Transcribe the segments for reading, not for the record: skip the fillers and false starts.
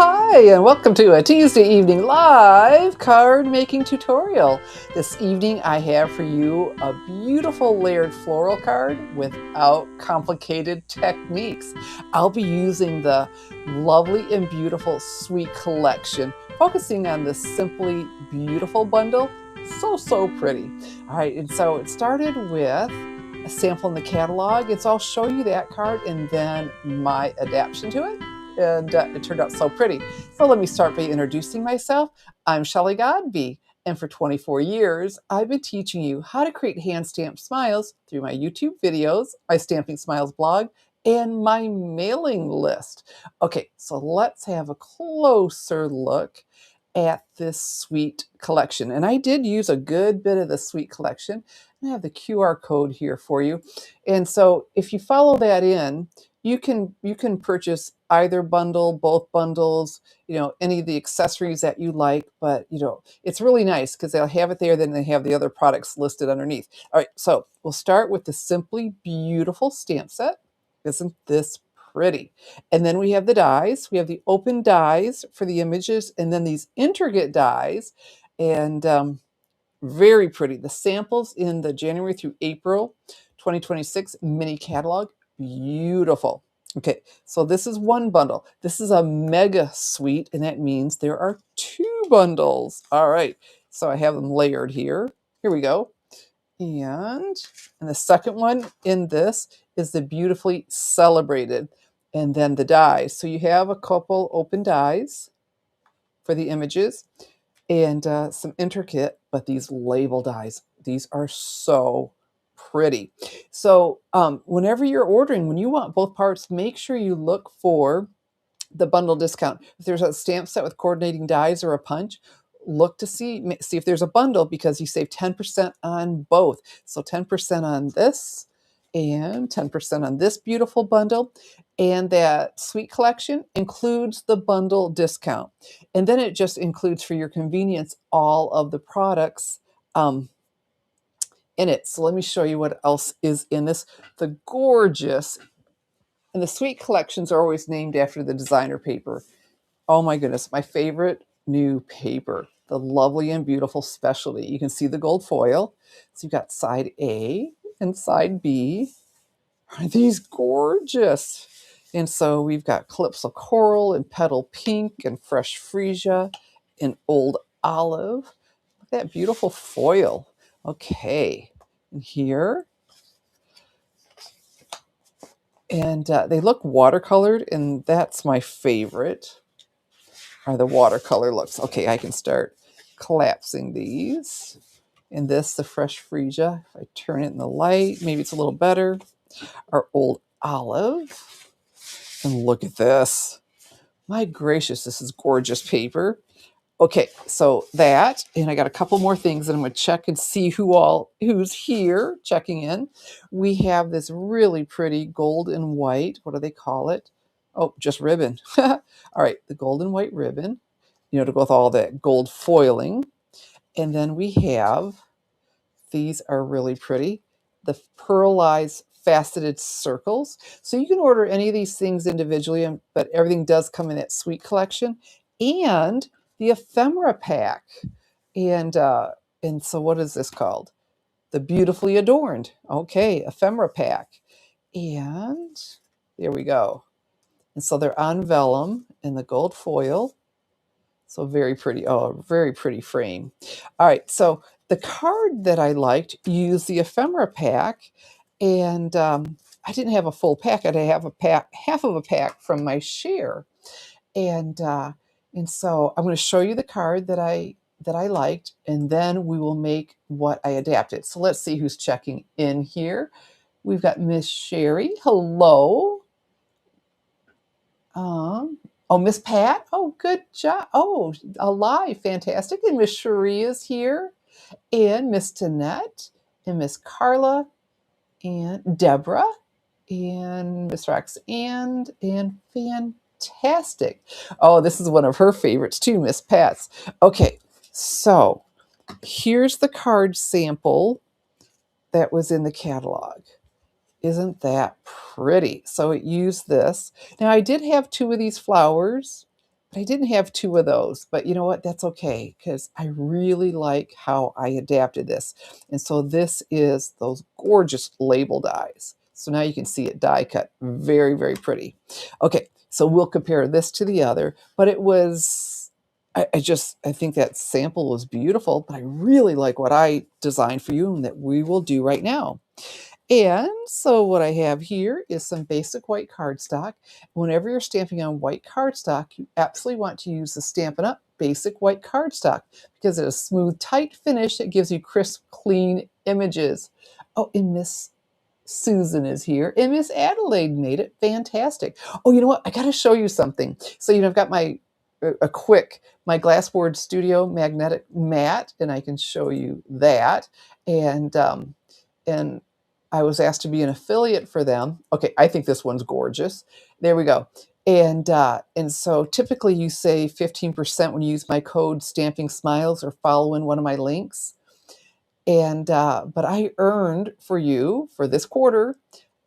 Hi, and welcome to a Tuesday evening live card making tutorial. This evening I have for you a beautiful layered floral card without complicated techniques. I'll be using the lovely and beautiful Sweet collection, focusing on this simply beautiful bundle. So pretty. All right, and so it started with a sample in the catalog. So I'll show you that card and then my adaptation to it. And it turned out so pretty. So let me start by introducing myself. I'm Shelley Godby, and for 24 years, I've been teaching you how to create hand-stamped smiles through my YouTube videos, my Stamping Smiles blog, and my mailing list. Okay, so let's have a closer look at this Sweet collection. And I did use a good bit of the Sweet collection. I have the QR code here for you. And so if you follow that in, you can purchase either bundle, both bundles, any of the accessories that you like, but it's really nice because they'll have it there, then they have the other products listed underneath. All right, so we'll start with the Simply Beautiful stamp set. Isn't this pretty? And then we have the dies. We have the open dies for the images, and then these intricate dies, and very pretty. The samples in the January through April 2026 mini catalog, beautiful. Okay, so this is one bundle. This is a mega suite, and that means there are two bundles. All right, so I have them layered here. Here we go. And the second one in this is the Beautifully Celebrated, and then the dies. So you have a couple open dies for the images, and some intricate, but these label dies, these are so pretty. So whenever you're ordering, when you want both parts, make sure you look for the bundle discount. If there's a stamp set with coordinating dies or a punch, look to see if there's a bundle, because you save 10% on both. So 10% on this and 10% on this beautiful bundle. And that Sweet collection includes the bundle discount. And then it just includes, for your convenience, all of the products in it. So let me show you what else is in this. The gorgeous, and the Sweet collections are always named after the designer paper. Oh my goodness, my favorite new paper, the Lovely and Beautiful Specialty. You can see the gold foil. So you've got side A and side B. Aren't these gorgeous? And so we've got Calypso Coral and Petal Pink and Fresh Freesia and Old Olive. Look at that beautiful foil. Okay, and here, and they look watercolored, and that's my favorite, are the watercolor looks. Okay, I can start collapsing these. And this, the Fresh Freesia, if I turn it in the light, maybe it's a little better. Our Old Olive. And look at this. My gracious, this is gorgeous paper. Okay, so that, and I got a couple more things that I'm going to check and see who's here checking in. We have this really pretty gold and white. What do they call it? Oh, just ribbon. All right, the gold and white ribbon, to go with all that gold foiling. And then we have, these are really pretty, the pearlized faceted circles. So you can order any of these things individually, but everything does come in that Sweet collection. And the ephemera pack. And so what is this called? The Beautifully Adorned. Okay, ephemera pack. And there we go. And so they're on vellum in the gold foil. So very pretty. Oh, very pretty frame. All right, so the card that I liked used the ephemera pack, and I didn't have a full pack. I have a pack, half of a pack from my share, and so I'm going to show you the card that I liked, and then we will make what I adapted. So let's see who's checking in here. We've got Miss Sherry. Hello. Oh, Miss Pat. Oh, good job. Oh, alive. Fantastic. And Miss Cherie is here. And Miss Danette. And Miss Carla. And Deborah. And Miss Roxanne. And fantastic. Oh, this is one of her favorites too, Miss Pat's. Okay, so here's the card sample that was in the catalog. Isn't that pretty? So it used this. Now I did have two of these flowers, But I didn't have 2 of those, but you know what? That's okay because I really like how I adapted this. And so this is those gorgeous label dies. So now you can see it die cut. Very, very pretty. Okay, so we'll compare this to the other, but it was, I think that sample was beautiful, but I really like what I designed for you and that we will do right now. And so what I have here is some basic white cardstock. Whenever you're stamping on white cardstock, you absolutely want to use the Stampin' Up! Basic white cardstock because it's a smooth, tight finish that gives you crisp, clean images. Oh, and Miss Susan is here, and Miss Adelaide made it fantastic. Oh, you know what? I got to show you something. So, I've got my Glassboard Studio magnetic mat, and I can show you that. And I was asked to be an affiliate for them. Okay, I think this one's gorgeous. There we go. And so typically you save 15% when you use my code Stamping Smiles or follow in one of my links. But I earned for you for this quarter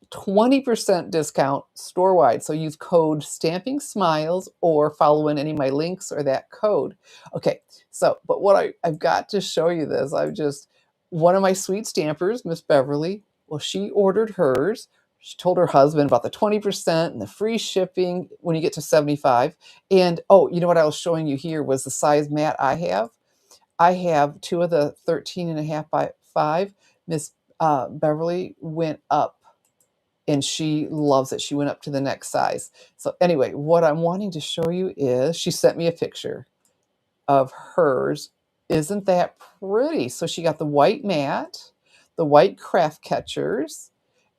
20% discount store-wide. So use code Stamping Smiles or follow in any of my links or that code. Okay, so, but what I've got to show you this. One of my sweet stampers, Miss Beverly, well, she ordered hers. She told her husband about the 20% and the free shipping when you get to 75. And oh, you know what I was showing you here was the size mat I have. I have 2 of the 13.5 by 5. Miss Beverly went up and she loves it. She went up to the next size. So anyway, what I'm wanting to show you is she sent me a picture of hers. Isn't that pretty? So she got the white mat, the white craft catchers,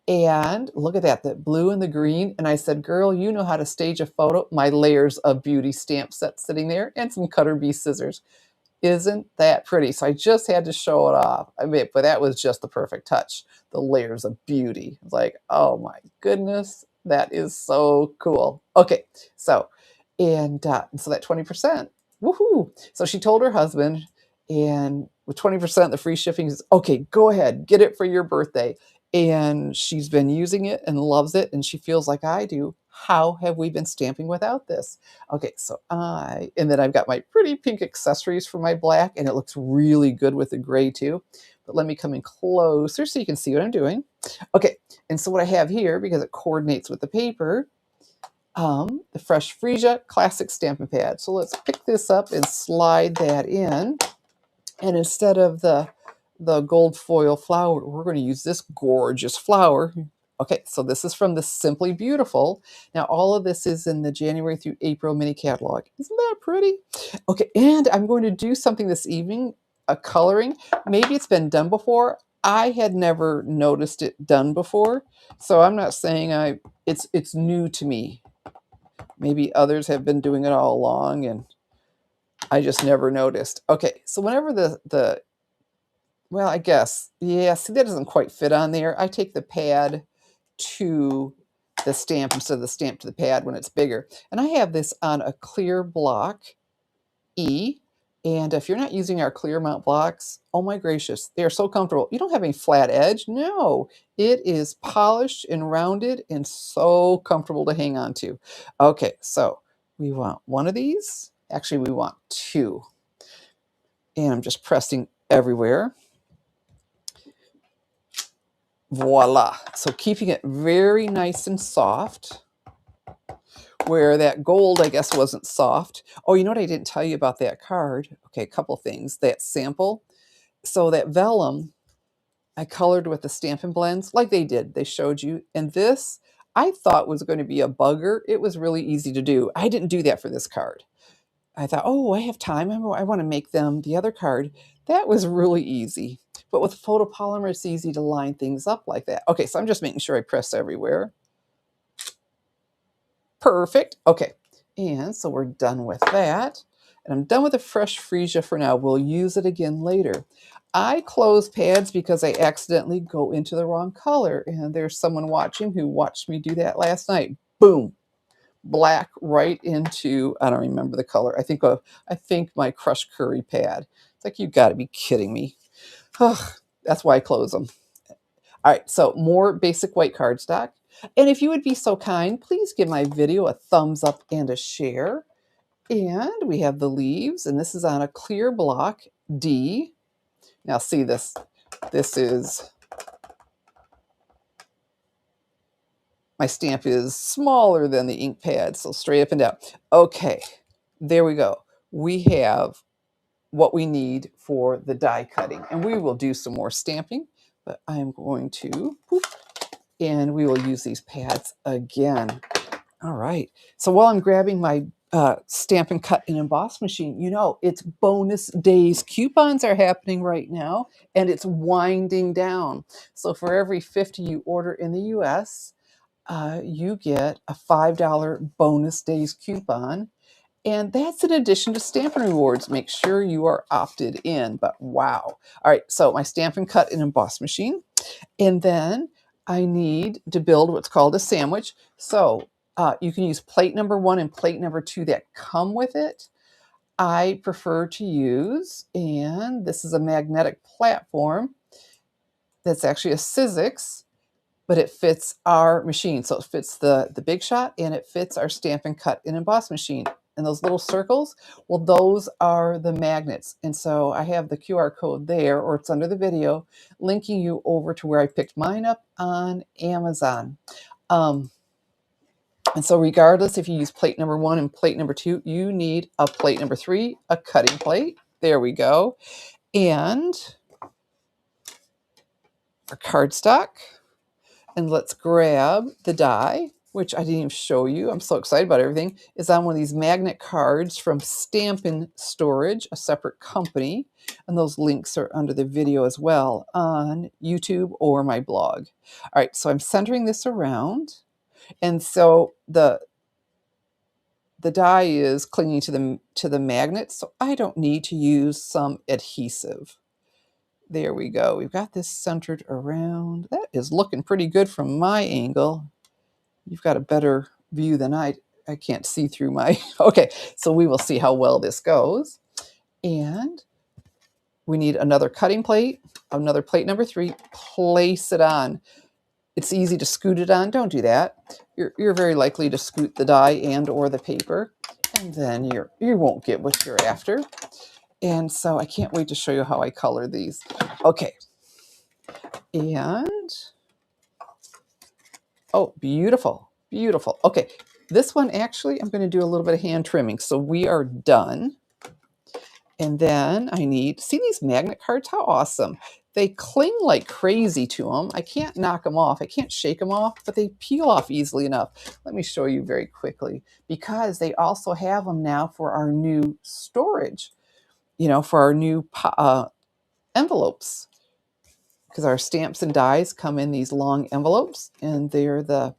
and look at that, the blue and the green. And I said, girl, you know how to stage a photo. My layers of beauty stamp set sitting there and some Cutter Bee scissors. Isn't that pretty? So I just had to show it off. I mean, but that was just the perfect touch. The layers of beauty. It's like, oh my goodness, that is so cool. Okay, so so that 20%, woohoo! So she told her husband, and with 20%, the free shipping is okay. Go ahead, get it for your birthday. And she's been using it and loves it, and she feels like I do. How have we been stamping without this? Okay, so and then I've got my pretty pink accessories for my black, and it looks really good with the gray too. But let me come in closer so you can see what I'm doing. Okay, and so what I have here, because it coordinates with the paper, the Fresh Freesia Classic Stampin' Pad. So let's pick this up and slide that in. And instead of the gold foil flower, we're going to use this gorgeous flower. Okay, so this is from the Simply Beautiful. Now, all of this is in the January through April mini catalog. Isn't that pretty? Okay, and I'm going to do something this evening, a coloring. Maybe it's been done before. I had never noticed it done before, so I'm not saying it's new to me. Maybe others have been doing it all along, and I just never noticed. Okay, so whenever well, I guess, yeah, see, that doesn't quite fit on there. I take the pad to the stamp instead of the stamp to the pad when it's bigger. And I have this on a clear block, E. And if you're not using our clear mount blocks, oh my gracious, they are so comfortable. You don't have any flat edge. No, it is polished and rounded and so comfortable to hang on to. Okay, so we want one of these. Actually, we want 2. And I'm just pressing everywhere. Voila. So keeping it very nice and soft, where that gold, I guess, wasn't soft. Oh, you know what I didn't tell you about that card? Okay, a couple things. That sample. So that vellum, I colored with the Stampin' Blends like they did. They showed you. And this, I thought was going to be a bugger. It was really easy to do. I didn't do that for this card. I thought, oh, I have time. I want to make them the other card. That was really easy. But with photopolymer, it's easy to line things up like that. Okay, so I'm just making sure I press everywhere. Perfect. Okay, and so we're done with that. And I'm done with the Fresh Freesia for now. We'll use it again later. I close pads because I accidentally go into the wrong color. And there's someone watching who watched me do that last night. Boom. Black right into, I don't remember the color. I think my crushed curry pad. It's like, you got to be kidding me. Ugh, that's why I close them. All right, so more basic white cardstock. And if you would be so kind, please give my video a thumbs up and a share. And we have the leaves, and this is on a clear block D. Now see this. This is, my stamp is smaller than the ink pad, so straight up and down. Okay, there we go. We have what we need for the die cutting. And we will do some more stamping, but I'm going to, poof, and we will use these pads again. All right. So while I'm grabbing my Stampin' Cut and Emboss machine, you know, it's bonus days. Coupons are happening right now, and it's winding down. So for every 50 you order in the US, you get a $5 bonus days coupon. And that's in addition to Stampin' Rewards. Make sure you are opted in. But wow. All right, so my Stampin' Cut and Emboss machine. And then I need to build what's called a sandwich. So you can use plate number 1 and plate number 2 that come with it. I prefer to use, and this is a magnetic platform that's actually a Sizzix, but it fits our machine. So it fits the Big Shot, and it fits our Stampin' Cut and Emboss machine. And those little circles, well, those are the magnets. And so I have the QR code there, or it's under the video, linking you over to where I picked mine up on Amazon. And so regardless if you use plate number 1 and plate number 2, you need a plate number 3, a cutting plate. There we go. And our cardstock. And let's grab the die, which I didn't even show you. I'm so excited about everything. It's on one of these magnet cards from Stampin' Storage, a separate company. And those links are under the video as well on YouTube or my blog. All right, so I'm centering this around. And so the die is clinging to the magnet, so I don't need to use some adhesive. There we go. We've got this centered around. That is looking pretty good from my angle. You've got a better view than I can't see through my, okay, so we will see how well this goes. And we need another cutting plate, another plate number 3, place it on. It's easy to scoot it on. Don't do that. You're very likely to scoot the die and or the paper, and then you won't get what you're after. And so I can't wait to show you how I color these. Okay. And, oh, beautiful, beautiful. Okay, this one actually, I'm going to do a little bit of hand trimming. So we are done. And then I need, see these magnet cards? How awesome. They cling like crazy to them. I can't knock them off. I can't shake them off, but they peel off easily enough. Let me show you very quickly, because they also have them now for our new storage, you know, for our new envelopes, because our stamps and dies come in these long envelopes, and they're the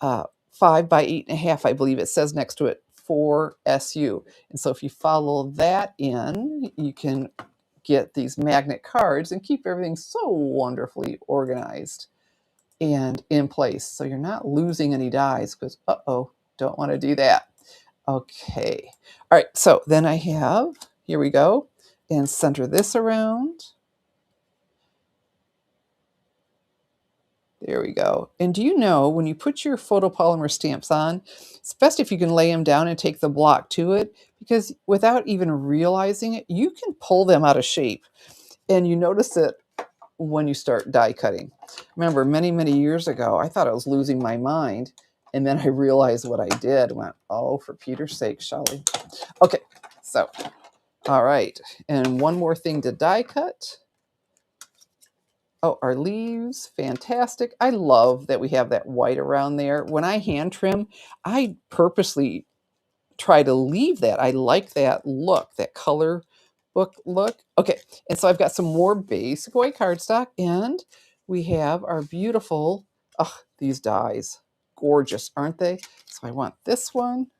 5 by 8.5, I believe it says next to it, 4SU. And so if you follow that in, you can get these magnet cards and keep everything so wonderfully organized and in place. So you're not losing any dies, because, uh-oh, don't want to do that. Okay. All right, so then I have, here we go, and center this around. There we go. And do you know, when you put your photopolymer stamps on, it's best if you can lay them down and take the block to it, because without even realizing it, you can pull them out of shape. And you notice it when you start die cutting. Remember, many, many years ago, I thought I was losing my mind. And then I realized what I did. I went, oh, for Peter's sake, Shelley. Okay, so, all right. And one more thing to die cut. Oh, our leaves, fantastic. I love that we have that white around there. When I hand trim, I purposely try to leave that. I like that look, that color book look. Okay, and so I've got some more basic white cardstock, and we have our beautiful, oh, these dies. Gorgeous, aren't they? So I want this one,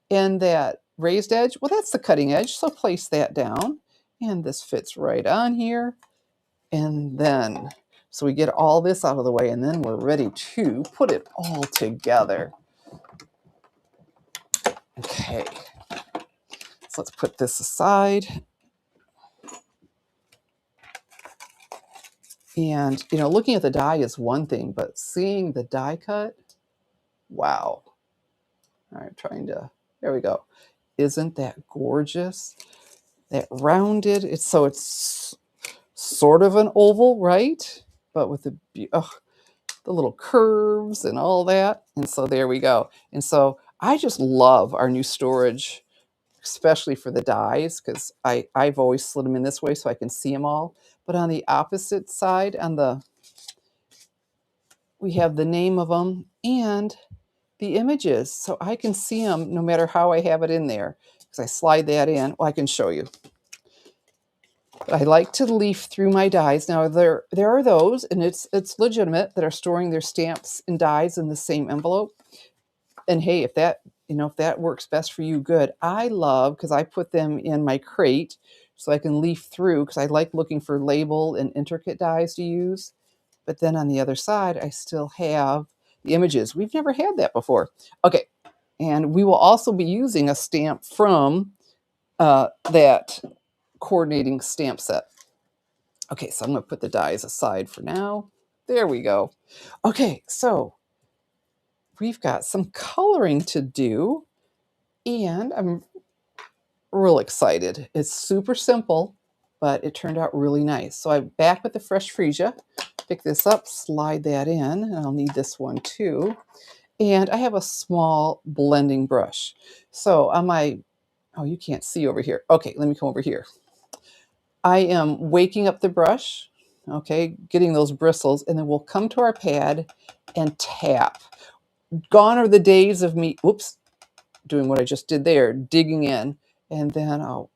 and that raised edge, well, that's the cutting edge, so place that down. And this fits right on here. And then, so we get all this out of the way, and then we're ready to put it all together. Okay, so let's put this aside. And, you know, looking at the die is one thing, but seeing the die cut, wow. All right, trying to, there we go. Isn't that gorgeous? That rounded, it's sort of an oval, right? But with the little curves and all that. And so there we go. And so I just love our new storage, especially for the dies, because I've always slid them in this way so I can see them all. But on the opposite side, we have the name of them and the images, so I can see them no matter how I have it in there. Because I slide that in. Well, I can show you. I like to leaf through my dies. Now there are those, and it's legitimate, that are storing their stamps and dies in the same envelope. And hey, if that works best for you, good. I love, because I put them in my crate so I can leaf through, because I like looking for label and intricate dies to use. But then on the other side, I still have the images. We've never had that before. Okay, and we will also be using a stamp from that coordinating stamp set. Okay, so I'm going to put the dies aside for now. There we go. Okay, so we've got some coloring to do, and I'm real excited. It's super simple, but it turned out really nice. So I'm back with the fresh Freesia. Pick this up, slide that in, and I'll need this one too. And I have a small blending brush. So on my, oh, you can't see over here. Okay, let me come over here. I am waking up the brush, okay, getting those bristles, and then we'll come to our pad and tap. Gone are the days of me, whoops, doing what I just did there, digging in, and then I'll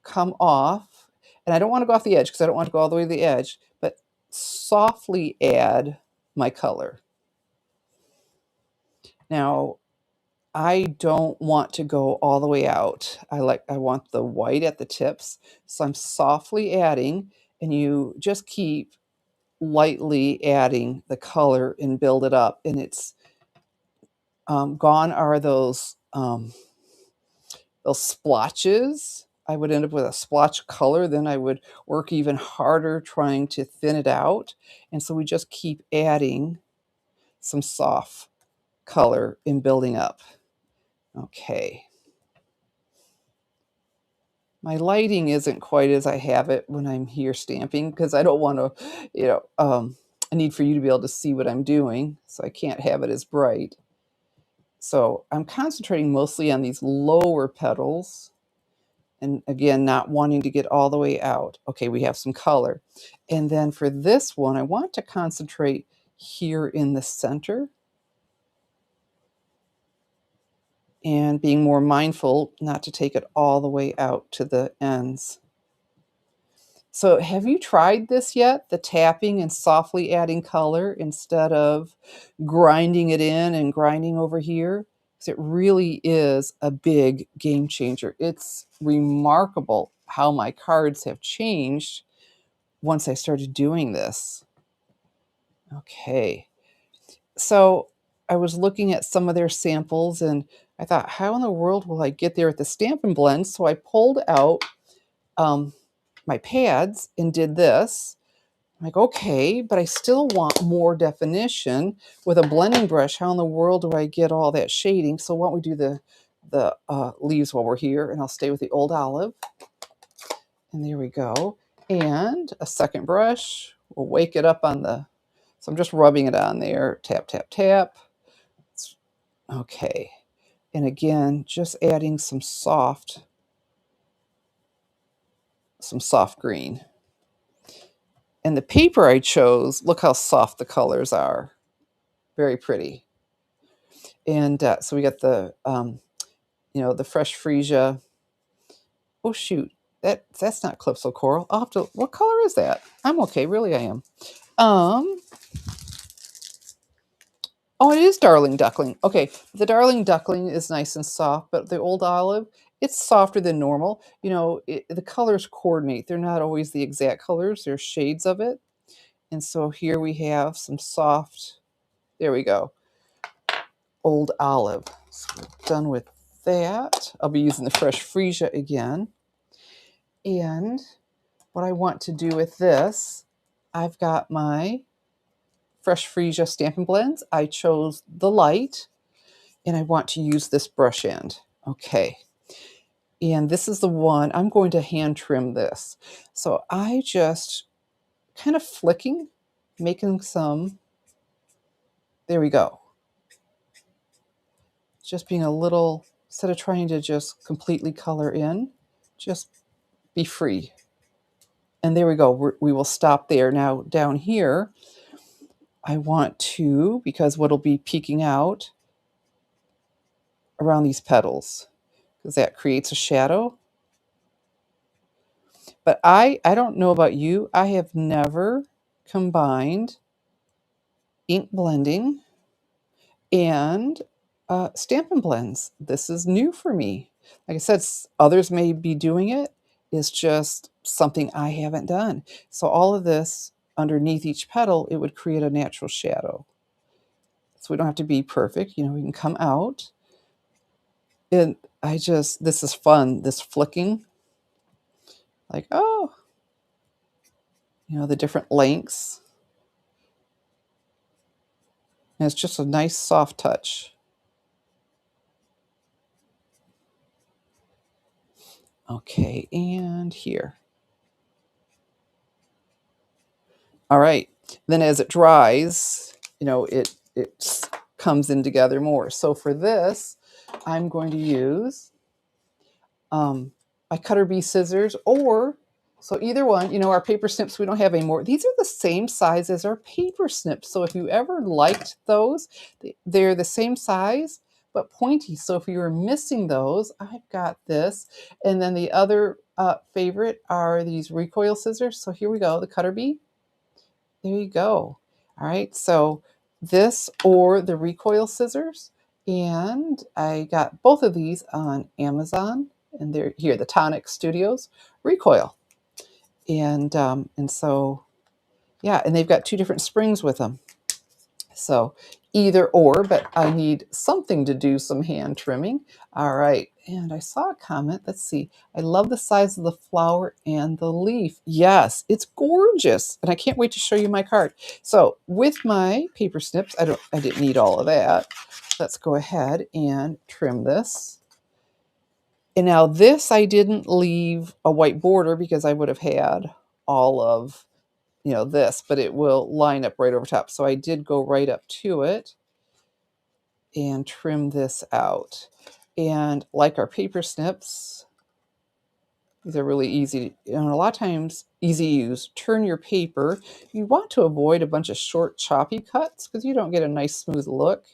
come off. And I don't want to go off the edge because I don't want to go all the way to the edge, but softly add my color. Now, I don't want to go all the way out. I want the white at the tips. So I'm softly adding, and you just keep lightly adding the color and build it up. And it's gone are those splotches. I would end up with a splotch color. Then I would work even harder trying to thin it out. And so we just keep adding some soft color in building up. Okay. My lighting isn't quite as I have it when I'm here stamping, because I don't want to, I need for you to be able to see what I'm doing, so I can't have it as bright. So I'm concentrating mostly on these lower petals, and again, not wanting to get all the way out. Okay, we have some color. And then for this one, I want to concentrate here in the center, and being more mindful not to take it all the way out to the ends. So have you tried this yet? The tapping and softly adding color instead of grinding it in and grinding over here? Because it really is a big game changer. It's remarkable how my cards have changed once I started doing this. Okay. So I was looking at some of their samples, and I thought, how in the world will I get there at the Stampin' Blend? So I pulled out my pads and did this. I'm like, okay, but I still want more definition with a blending brush. How in the world do I get all that shading? So why don't we do the leaves while we're here, and I'll stay with the Old Olive. And there we go. And a second brush. We'll wake it up on the, so I'm just rubbing it on there. Tap, tap, tap. Okay. And again, just adding some soft green. And the paper I chose, look how soft the colors are. Very pretty. And so we got the, the fresh Freesia. Oh, shoot. That's not Calypso Coral. I'll have to, what color is that? I'm okay. Really, I am. Oh, it is Darling Duckling. Okay, the Darling Duckling is nice and soft, but the Old Olive, it's softer than normal. The colors coordinate. They're not always the exact colors. There's shades of it. And so here we have some soft, there we go, Old Olive. So we're done with that. I'll be using the fresh Freesia again. And what I want to do with this, I've got my fresh Freesia Stampin' Blends. I chose the light, and I want to use this brush end. Okay. And this is the one, I'm going to hand trim this. So I just kind of flicking, making some, there we go. Just being a little, instead of trying to just completely color in, just be free. And there we go. We will stop there. Now down here, I want to, because what'll be peeking out around these petals, because that creates a shadow. But I don't know about you. I have never combined ink blending and Stampin' Blends. This is new for me. Like I said, others may be doing it. It's just something I haven't done. So all of this underneath each petal, it would create a natural shadow. So we don't have to be perfect. You know, we can come out. And this is fun, this flicking. Like, oh, you know, the different lengths. And it's just a nice soft touch. Okay, and here. All right. Then as it dries, you know, it comes in together more. So for this, I'm going to use my Cutter Bee scissors, or so either one. You know, our paper snips we don't have anymore. These are the same size as our paper snips. So if you ever liked those, they're the same size but pointy. So if you were missing those, I've got this. And then the other favorite are these recoil scissors. So here we go, the Cutter Bee. There you go. All right, so this or the recoil scissors, and I got both of these on Amazon, and they're here, the Tonic Studios recoil, and so yeah, and they've got two different springs with them. So either or, but I need something to do some hand trimming. All right, and I saw a comment. Let's see. I love the size of the flower and the leaf. Yes, it's gorgeous, and I can't wait to show you my card. So with my paper snips, I didn't need all of that. Let's go ahead and trim this. And now this, I didn't leave a white border because I would have had all of, you know, this, but it will line up right over top. So I did go right up to it and trim this out. And like our paper snips, these are really easy, and a lot of times easy to use. Turn your paper. You want to avoid a bunch of short choppy cuts because you don't get a nice smooth look.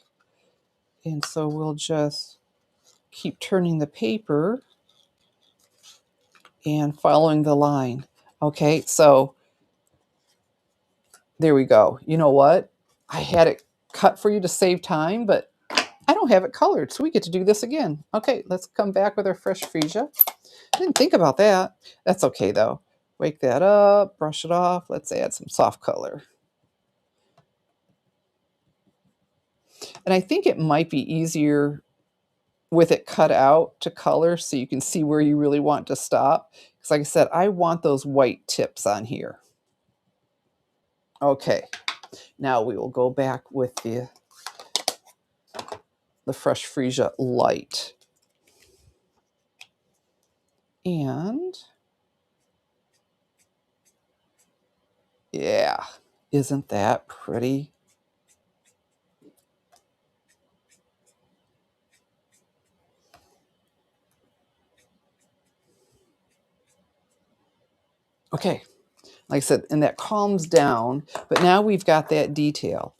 And so we'll just keep turning the paper and following the line. Okay, so there we go. You know what? I had it cut for you to save time, but I don't have it colored, so we get to do this again. Okay, let's come back with our fresh freesia. I didn't think about that. That's okay, though. Wake that up, brush it off. Let's add some soft color. And I think it might be easier with it cut out to color so you can see where you really want to stop. Because like I said, I want those white tips on here. Okay, now we will go back with the fresh freesia light. And yeah, isn't that pretty? Okay, like I said, and that calms down, but now we've got that detail.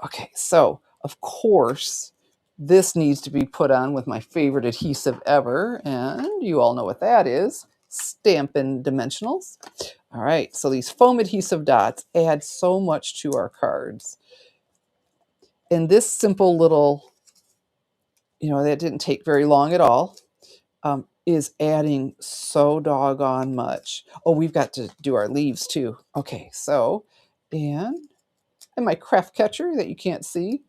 Okay, so of course, this needs to be put on with my favorite adhesive ever, and you all know what that is, Stampin' Dimensionals. All right, so these foam adhesive dots add so much to our cards. And this simple little, you know, that didn't take very long at all, is adding so doggone much. Oh, we've got to do our leaves too. Okay, so, and my craft catcher that you can't see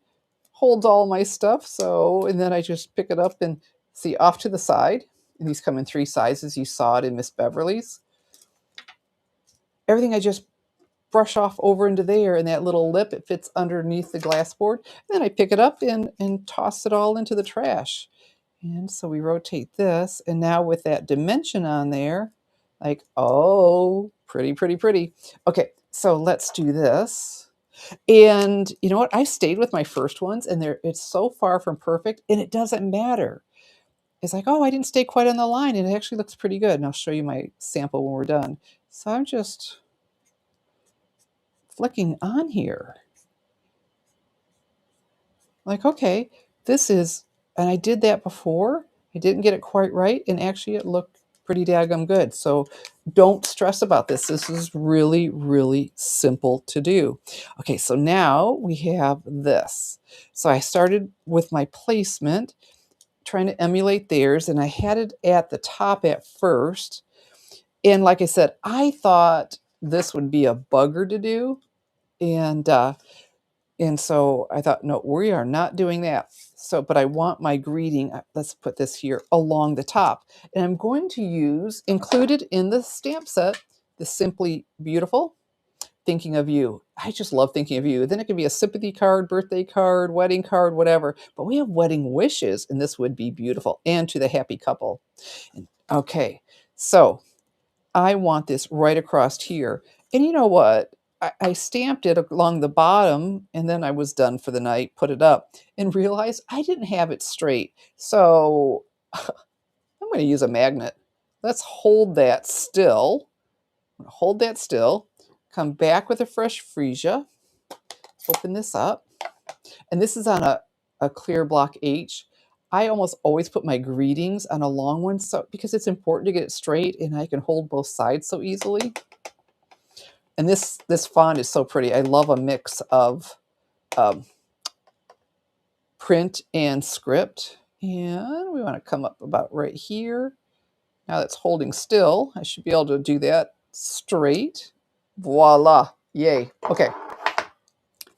holds all my stuff. So, and then I just pick it up and see off to the side. And these come in 3 sizes. You saw it in Miss Beverly's. Everything I just brush off over into there, and that little lip, it fits underneath the glass board. And then I pick it up and toss it all into the trash. And so we rotate this, and now with that dimension on there, like, oh, pretty, pretty, pretty. Okay, so let's do this. And you know what? I stayed with my first ones, and it's so far from perfect, and it doesn't matter. It's like, oh, I didn't stay quite on the line, and it actually looks pretty good. And I'll show you my sample when we're done. So I'm just flicking on here. Like, okay, this is, and I did that before. I didn't get it quite right, and actually it looked pretty daggum good. So don't stress about this. This is really, really simple to do. Okay, so now we have this. So I started with my placement, trying to emulate theirs, and I had it at the top at first. And like I said, I thought this would be a bugger to do. And so I thought, no, we are not doing that. So, but I want my greeting, let's put this here, along the top. And I'm going to use, included in the stamp set, the Simply Beautiful, Thinking of You. I just love thinking of you. Then it could be a sympathy card, birthday card, wedding card, whatever. But we have wedding wishes, and this would be beautiful. And to the happy couple. Okay, so I want this right across here. And you know what? I stamped it along the bottom, and then I was done for the night, put it up, and realized I didn't have it straight. So I'm going to use a magnet. Let's hold that still. I'm going to hold that still. Come back with a fresh freesia. Open this up. And this is on a clear block H. I almost always put my greetings on a long one, so because it's important to get it straight, and I can hold both sides so easily. And this font is so pretty. I love a mix of print and script. And we want to come up about right here. Now that's holding still. I should be able to do that straight. Voila. Yay. Okay.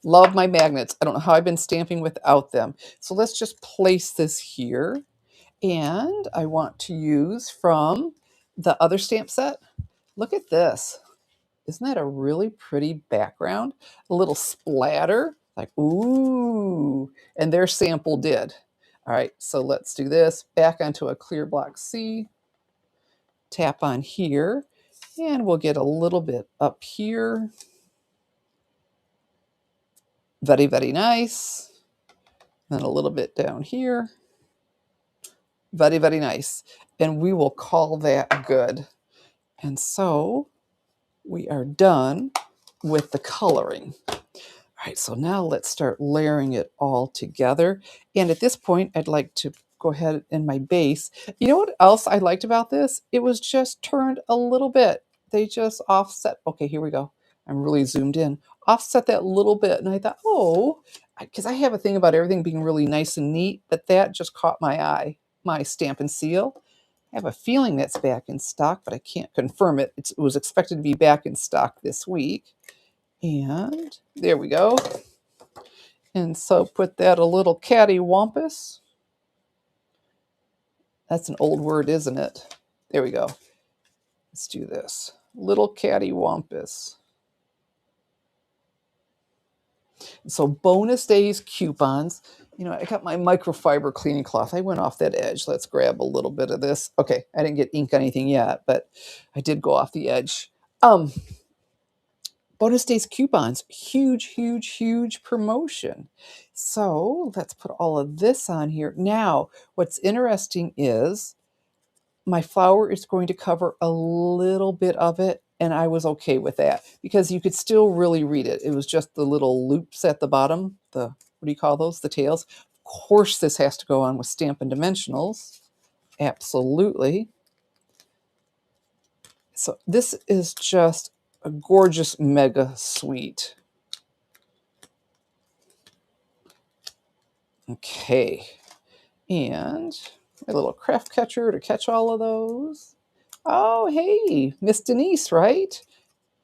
Love my magnets. I don't know how I've been stamping without them. So let's just place this here. And I want to use from the other stamp set. Look at this. Isn't that a really pretty background? A little splatter, like, ooh, and their sample did. All right, so let's do this. Back onto a clear block C, tap on here, and we'll get a little bit up here. Very, very nice. Then a little bit down here. Very, very nice. And we will call that good. And so we are done with the coloring. All right, so now let's start layering it all together. And at this point, I'd like to go ahead in my base. You know what else I liked about this? It was just turned a little bit. They just offset. Okay, here we go. I'm really zoomed in. Offset that little bit. And I thought, oh, because I have a thing about everything being really nice and neat, but that just caught my eye. My Stampin' Seal. I have a feeling that's back in stock, but I can't confirm it. It was expected to be back in stock this week. And there we go. And so put that a little cattywampus. That's an old word, isn't it? There we go. Let's do this. Little cattywampus. So bonus days coupons. You know, I got my microfiber cleaning cloth. I went off that edge. Let's grab a little bit of this. Okay, I didn't get ink on anything yet, but I did go off the edge. Bonus days coupons, huge, huge, huge promotion. So let's put all of this on here. Now, what's interesting is my flower is going to cover a little bit of it, and I was okay with that because you could still really read it. It was just the little loops at the bottom, the, what do you call those, the tails. Of course, this has to go on with Stampin' Dimensionals. Absolutely. So this is just a gorgeous mega suite. Okay, and a little craft catcher to catch all of those. Oh, hey, Miss Denise, right?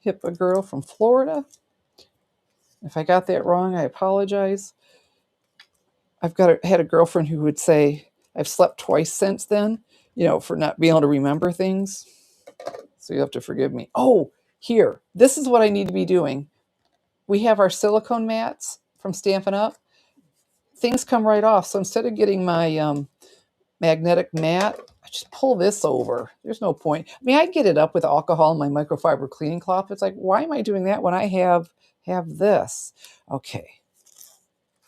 HIPAA girl from Florida. If I got that wrong, I apologize. Had a girlfriend who would say, I've slept twice since then, you know, for not being able to remember things. So you have to forgive me. Oh, here, this is what I need to be doing. We have our silicone mats from Stampin' Up. Things come right off. So instead of getting my magnetic mat. I just pull this over. There's no point. I mean, I'd get it up with alcohol and my microfiber cleaning cloth. It's like, why am I doing that when I have this? Okay.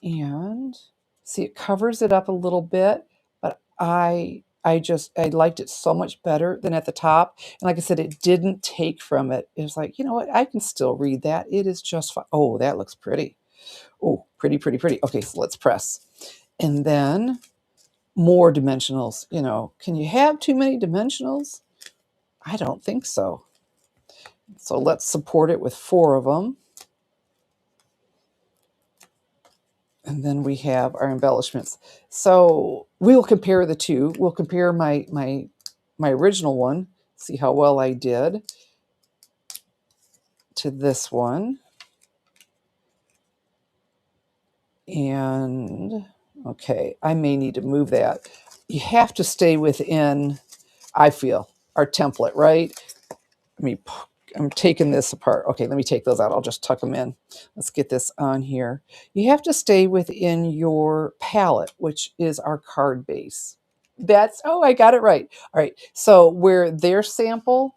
And see, it covers it up a little bit, but I liked it so much better than at the top. And like I said, it didn't take from it. It was like, you know what? I can still read that. It is just fine. Oh, that looks pretty. Oh, pretty, pretty, pretty. Okay, so let's press. And then more dimensionals. You know, can you have too many dimensionals? I don't think so. So let's support it with 4 of them. And then we have our embellishments. So we will compare the two. We'll compare my original one, see how well I did, to this one. And okay, I may need to move that. You have to stay within, I feel, our template, right? I'm taking this apart. Okay, let me take those out. I'll just tuck them in. Let's get this on here. You have to stay within your palette, which is our card base. Oh, I got it right. All right, so where their sample,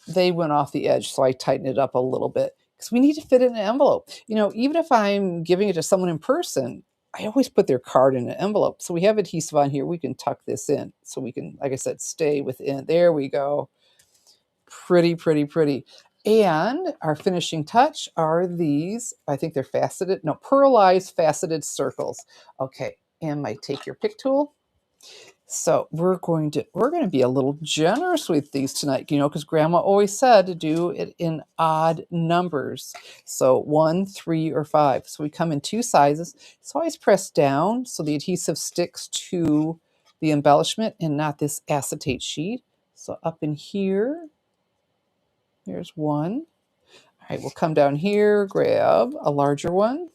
they went off the edge, so I tightened it up a little bit because we need to fit it in an envelope. You know, even if I'm giving it to someone in person, I always put their card in an envelope. So we have adhesive on here. We can tuck this in so we can, like I said, stay within. There we go. Pretty, pretty, pretty. And our finishing touch are these, I think they're faceted, no, pearlized faceted circles. Okay, and my take your pick tool. So we're going to be a little generous with these tonight, you know, because Grandma always said to do it in odd numbers. So 1, 3, or 5. So we come in 2 sizes. It's always pressed down so the adhesive sticks to the embellishment and not this acetate sheet. So up in here, here's 1. All right, we'll come down here, grab a larger one.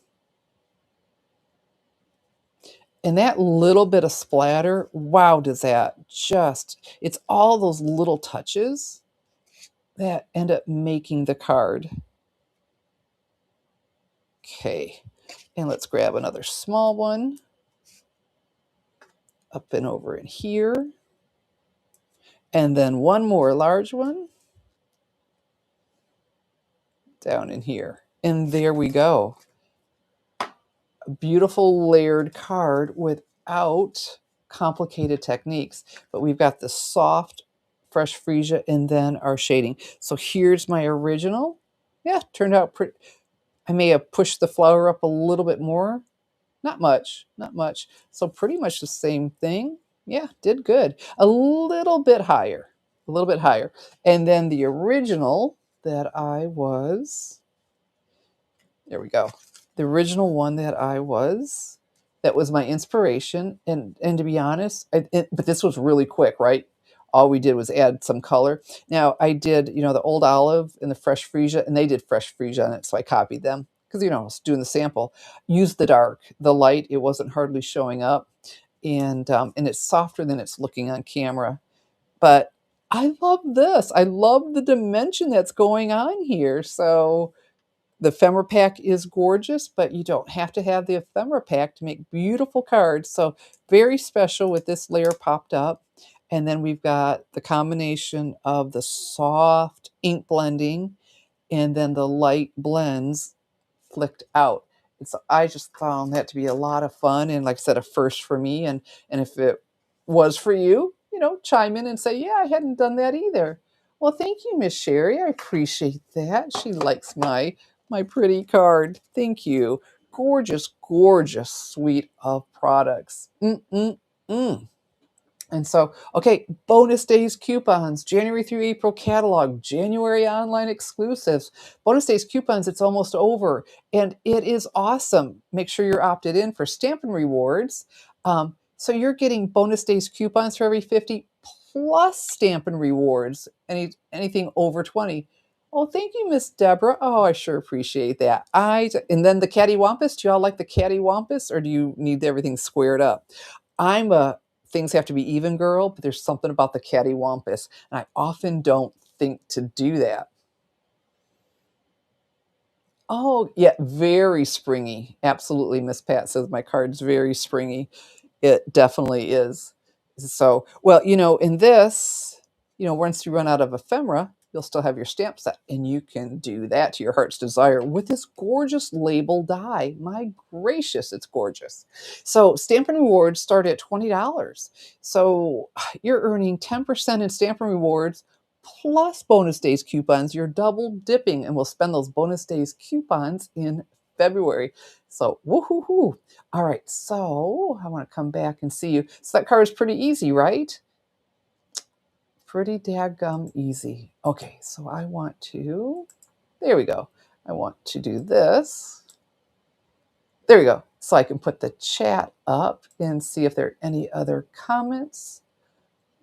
And that little bit of splatter, wow, does that it's all those little touches that end up making the card. Okay, and let's grab another small one up and over in here. And then one more large one down in here. And there we go. A beautiful layered card without complicated techniques. But we've got the soft, fresh freesia and then our shading. So here's my original. Yeah, turned out pretty. I may have pushed the flower up a little bit more. Not much, not much. So pretty much the same thing. Yeah, did good. A little bit higher, a little bit higher. And then the original that I was, there we go. The original one that was my inspiration. And to be honest, but this was really quick, right? All we did was add some color. Now I did, you know, the Old Olive and the Fresh Freesia, and they did Fresh Freesia on it, so I copied them because, you know, I was doing the sample. Used the dark, the light, it wasn't hardly showing up, and it's softer than it's looking on camera. But I love this. I love the dimension that's going on here. So the ephemera pack is gorgeous, but you don't have to have the ephemera pack to make beautiful cards. So very special with this layer popped up. And then we've got the combination of the soft ink blending and then the light blends flicked out. And so I just found that to be a lot of fun and, like I said, a first for me. And if it was for you, you know, chime in and say, yeah, I hadn't done that either. Well, thank you, Miss Sherry. I appreciate that. She likes my pretty card. Thank you. Gorgeous, gorgeous suite of products. Mm-mm-mm. And so, okay, bonus days coupons, January through April catalog, January online exclusives. Bonus days coupons, it's almost over. And it is awesome. Make sure you're opted in for Stampin' Rewards. So you're getting bonus days coupons for every 50 plus Stampin' Rewards, anything over 20. Oh, thank you, Miss Deborah. Oh, I sure appreciate that. And then the cattywampus. Do y'all like the cattywampus, or do you need everything squared up? I'm a things have to be even girl, but there's something about the cattywampus, and I often don't think to do that. Oh, yeah, very springy. Absolutely, Miss Pat says my card's very springy. It definitely is. So, well, in this, once you run out of ephemera, you'll still have your stamp set, and you can do that to your heart's desire with this gorgeous label die. My gracious, it's gorgeous. So, Stampin' Rewards start at $20. So, you're earning 10% in Stampin' Rewards plus bonus days coupons. You're double dipping, and we'll spend those bonus days coupons in February. So, woohoo! All right, so I want to come back and see you. So that card is pretty easy, right? Pretty dadgum easy. Okay, so I want to, there we go. I want to do this. There we go. So I can put the chat up and see if there are any other comments.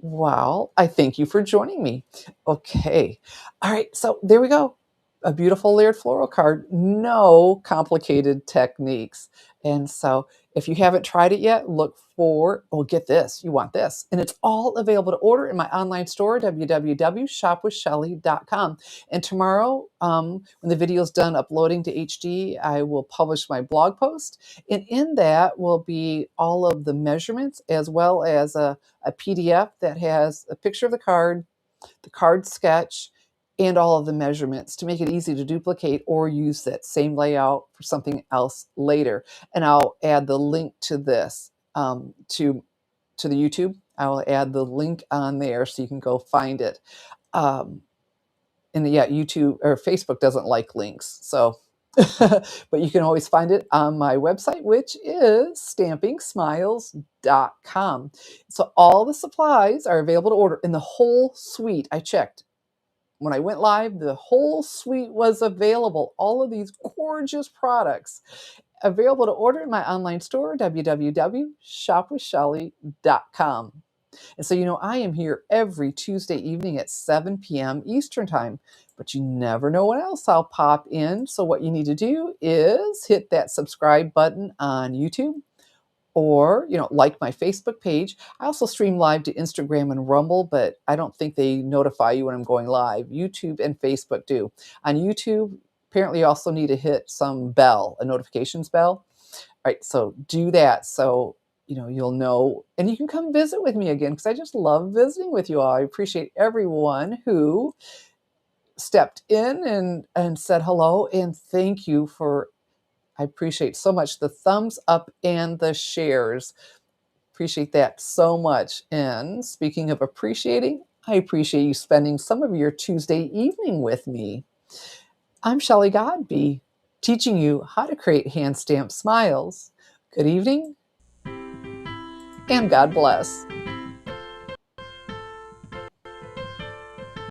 Well, I thank you for joining me. Okay. All right. So there we go. A beautiful layered floral card. No complicated techniques. And so if you haven't tried it yet, look for, oh, get this. You want this. And it's all available to order in my online store, www.shopwithshelly.com. And tomorrow, when the video is done uploading to HD, I will publish my blog post. And in that will be all of the measurements as well as a PDF that has a picture of the card sketch, and all of the measurements to make it easy to duplicate or use that same layout for something else later. And I'll add the link to this to the YouTube. I'll add the link on there so you can go find it. And yeah, YouTube or Facebook doesn't like links, so but you can always find it on my website, which is stampingsmiles.com. So all the supplies are available to order in the whole suite. I checked. When I went live, the whole suite was available. All of these gorgeous products available to order in my online store, www.shopwithshelly.com. And so, I am here every Tuesday evening at 7 p.m. Eastern Time, but you never know when else I'll pop in. So what you need to do is hit that subscribe button on YouTube or, like my Facebook page. I also stream live to Instagram and Rumble, but I don't think they notify you when I'm going live. YouTube and Facebook do. On YouTube, apparently you also need to hit some bell, a notifications bell. All right, so do that. So, you'll know, and you can come visit with me again because I just love visiting with you all. I appreciate everyone who stepped in and said hello, and thank you for, I appreciate so much the thumbs up and the shares. Appreciate that so much. And speaking of appreciating, I appreciate you spending some of your Tuesday evening with me. I'm Shelley Godby, teaching you how to create hand stamped smiles. Good evening, and God bless.